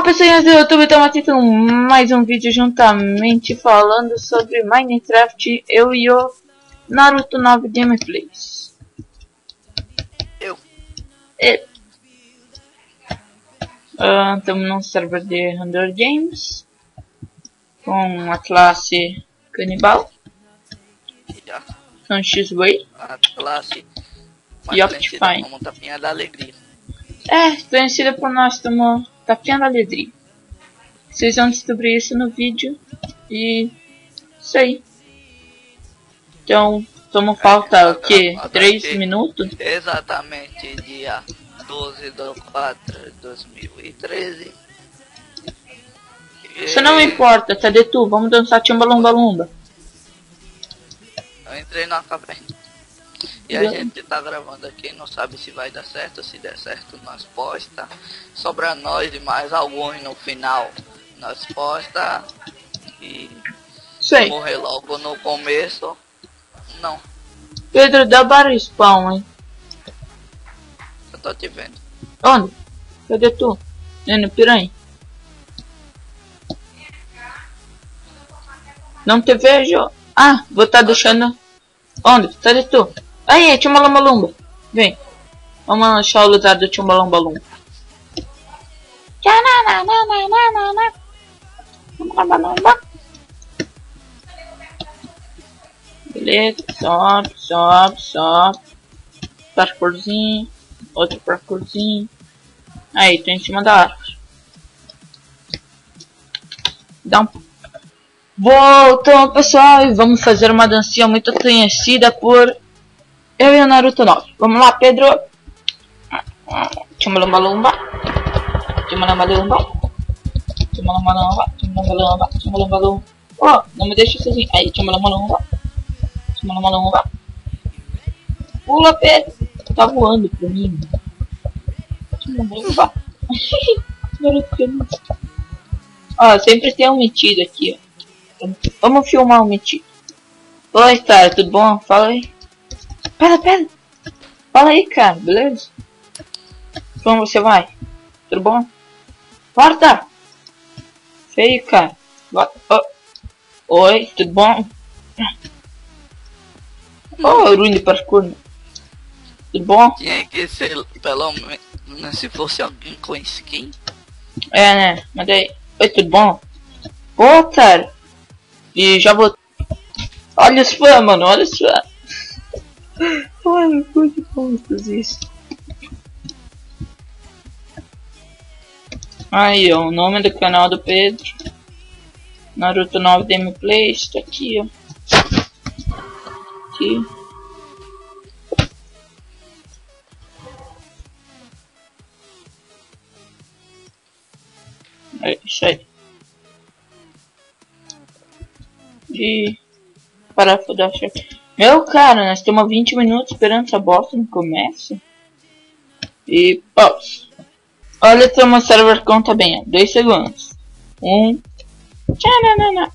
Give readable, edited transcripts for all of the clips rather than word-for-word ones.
Pessoas do YouTube, estamos aqui com mais um vídeo juntamente falando sobre Minecraft, eu e o Naruto 9 Gameplays. Estamos num server de Hunger Games com a classe Canibal, com X-Way a classe e Optifine. como Tapinha da Alegria. Conhecida por nós como Tapinha da Alegria. Vocês vão descobrir isso no vídeo e isso aí. Então, falta o que? 3 minutos? Exatamente, dia 12/4/2013. Isso não importa, cadê tu? Vamos dançar Timbalomba Lumba. Eu entrei na caverna. E a gente tá gravando aqui, não sabe se vai dar certo. Se der certo, nós posta. Sobra nós e mais alguns no final. Nós posta. E sei. Morrer logo no começo. Não. Pedro, dá para spawn, hein? Eu tô te vendo. Onde? Cadê tu? Nene, piranha. Não te vejo. Ah, vou tá deixando. Onde? Cadê tu? Aí, Timbalomba Lumba. Vem. Vamos achar o lugar do Timbalomba Lumba. Beleza, sobe. Parkourzinho. Outro parkourzinho. Aí, tô em cima da árvore. Dá um... Voltamos, pessoal, e vamos fazer uma dancinha muito conhecida por eu e o Naruto 9. Vamos lá, Pedro. Timbalomba Lumba. Timbalomba Lumba. Timbalomba Lumba. Timbalomba Lumba. Timbalomba Lumba. Oh, não me deixa sozinho. Aí, Timbalomba Lumba. Timbalomba Lumba. Pula, Pedro. Tá voando pra mim. Timbalomba Lumba. Naruto. Ó, sempre tem um metido aqui, ó. Vamos filmar um metido. Oi, cara, tudo bom? Fala aí. Pera. Fala aí, cara, beleza? Como você vai? Tudo bom? Volta! Feio, cara. Oh. Oi, tudo bom? Oh, ruim de parkour. Tudo bom? Tinha que ser, pelo menos, se fosse alguém com skin. É, né? Mas aí. Oi, tudo bom? Pô, cara. E já vou... Olha os fãs, mano, olha os fãs. Ai, meu Deus, que pontos isso. Aí, ó, o nome do canal do Pedro. Naruto 9 Gameplays, tá aqui, ó. Aqui. É isso aí. E parafuso da chave. Meu cara, nós estamos 20 minutos esperando essa bosta não começa. E pause. Olha, estamos server conta bem, 2 segundos. 1.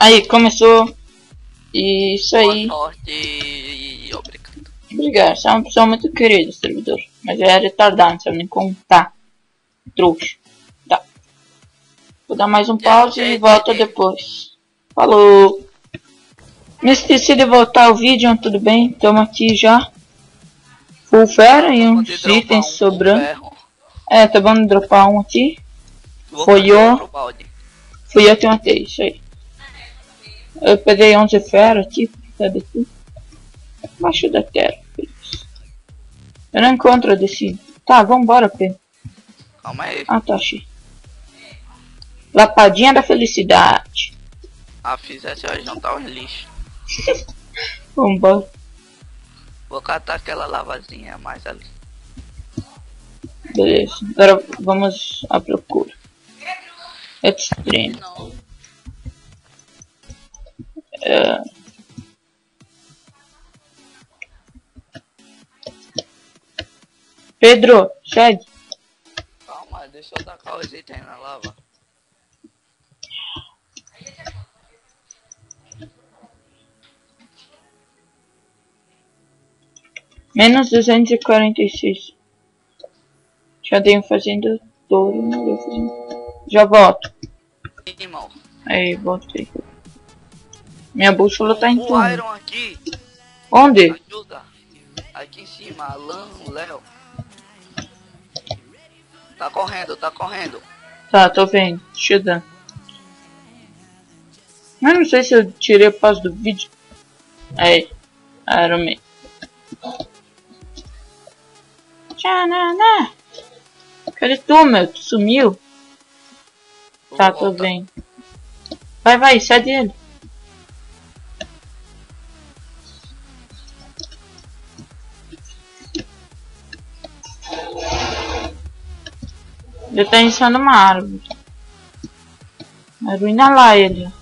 Aí, começou. E isso aí. Boa sorte e obrigado. Obrigado, você é uma pessoa muito querida, servidor. Mas é retardado, não sabe nem contar. Trouxa. Tá. Vou dar mais um pause e volto depois. Falou! Me esqueci de voltar o vídeo, tudo bem? Estamos aqui já. Full fera e uns itens sobrando. Tá bom dropar um aqui. Fui eu que matei, isso aí. Eu peguei 11 fera aqui. Cadê tu? Embaixo da terra. Eu não encontro desse. Tá, vambora, Pedro. Calma aí. Ah, tá, achei. Lapadinha da felicidade. Fizesse eu juntar os lixos. Vambora. Vou catar aquela lavazinha mais ali. Beleza, agora vamos à procura. Extreme. Pedro, segue. Calma, deixa eu tacar os itens na lava. Menos 246. Já tenho fazendo touro, não deu fazendo. Já volto. Irmão. Aí, voltei. Minha bússola tá em O tudo. Iron aqui. Onde? Ajuda. Aqui em cima, Alan, Léo. Tá correndo, tá correndo. Tá, tô vendo. Deixa eu dar. Mas não sei se eu tirei a paz do vídeo. Aí. Iron Man. Tchananá. Cadê tu, meu? Tu sumiu? Tá, tô vendo. Vai, sai dele. Ele tá em cima de uma árvore. Arruina lá ele.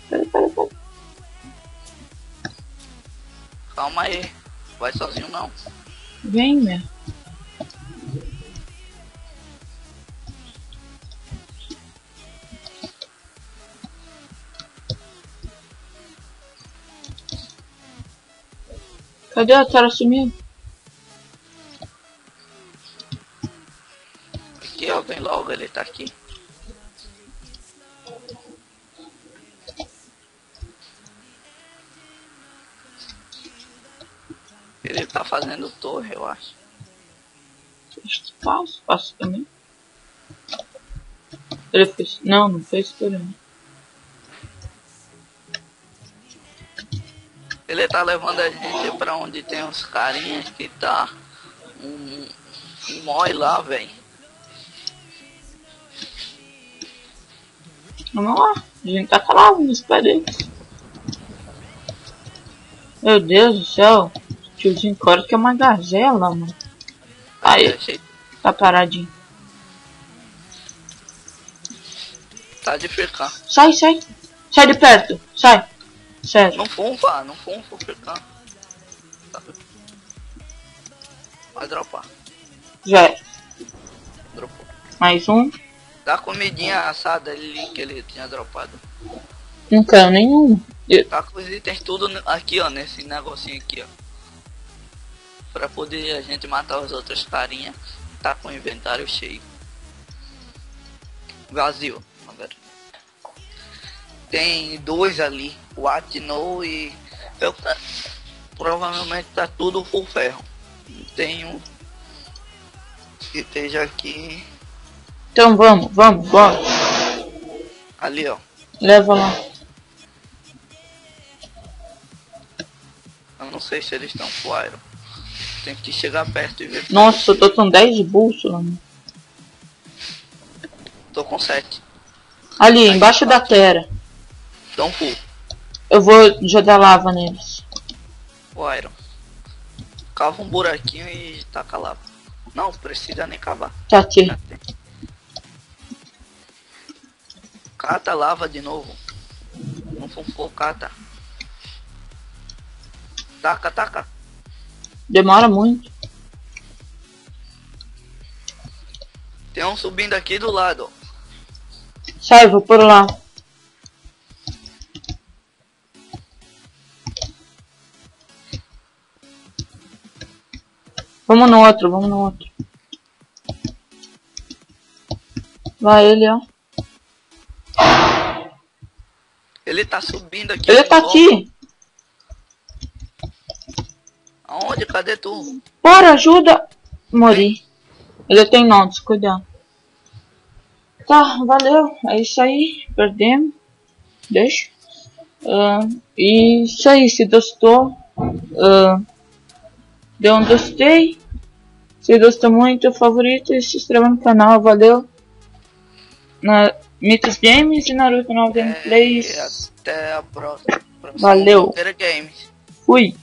Pera. Calma aí. Vai sozinho não. Vem, meu. Cadê a Tara sumiu? Aqui, ó, vem logo, ele tá aqui. Ele tá fazendo torre, eu acho. Faço também. Ele fez. Não fez por aí. Ele tá levando a gente pra onde tem uns carinhas que tá um mói lá, velho. Vamos lá. A gente tá calado nos pés deles. Meu Deus do céu. Tiozinho Core que é uma gazela, mano. Aí, tá paradinho. Tá de ficar. Sai. Sai de perto. Sai. Sério. Não funfa, ficar. Tá. Vai dropar. Já é. Dropou. Mais um. Dá comidinha assada ali que ele tinha dropado. Não quero nenhum. Tá com os itens tudo aqui, ó, nesse negocinho aqui, ó. Pra poder a gente matar os outros carinha. Tá com o inventário cheio. Vazio, na verdade. Tem dois ali, o Atino e... Eu, provavelmente tá tudo full ferro. Tem um que esteja aqui. Então vamos, bora. Ali, ó. Leva lá. Eu não sei se eles estão com Iron. Tem que chegar perto e ver. Nossa, eu tô com 10 de bússola, mano. Tô com 7. Ali, embaixo da terra. Então full. Eu vou jogar lava neles. O Iron. Cava um buraquinho e taca lava. Não, precisa nem cavar. Tá aqui. Cata lava de novo. Não for cata. Taca. Demora muito. Tem um subindo aqui do lado. Sai, vou por lá. Vamos no outro. Vai ele, ó. Ele tá subindo aqui. Ele tá aqui. Aonde? Cadê tu? Bora, ajuda. Morri. Ele tem notes, cuidado. Tá, valeu. É isso aí. Perdemos. Deixa. E isso aí. Se gostou, dê um gostei. Se gostou muito, favorito e se inscreva no canal. Valeu. Na Mitos Games e Naruto 9 Gameplays. Até a próxima. Valeu. Games. Fui.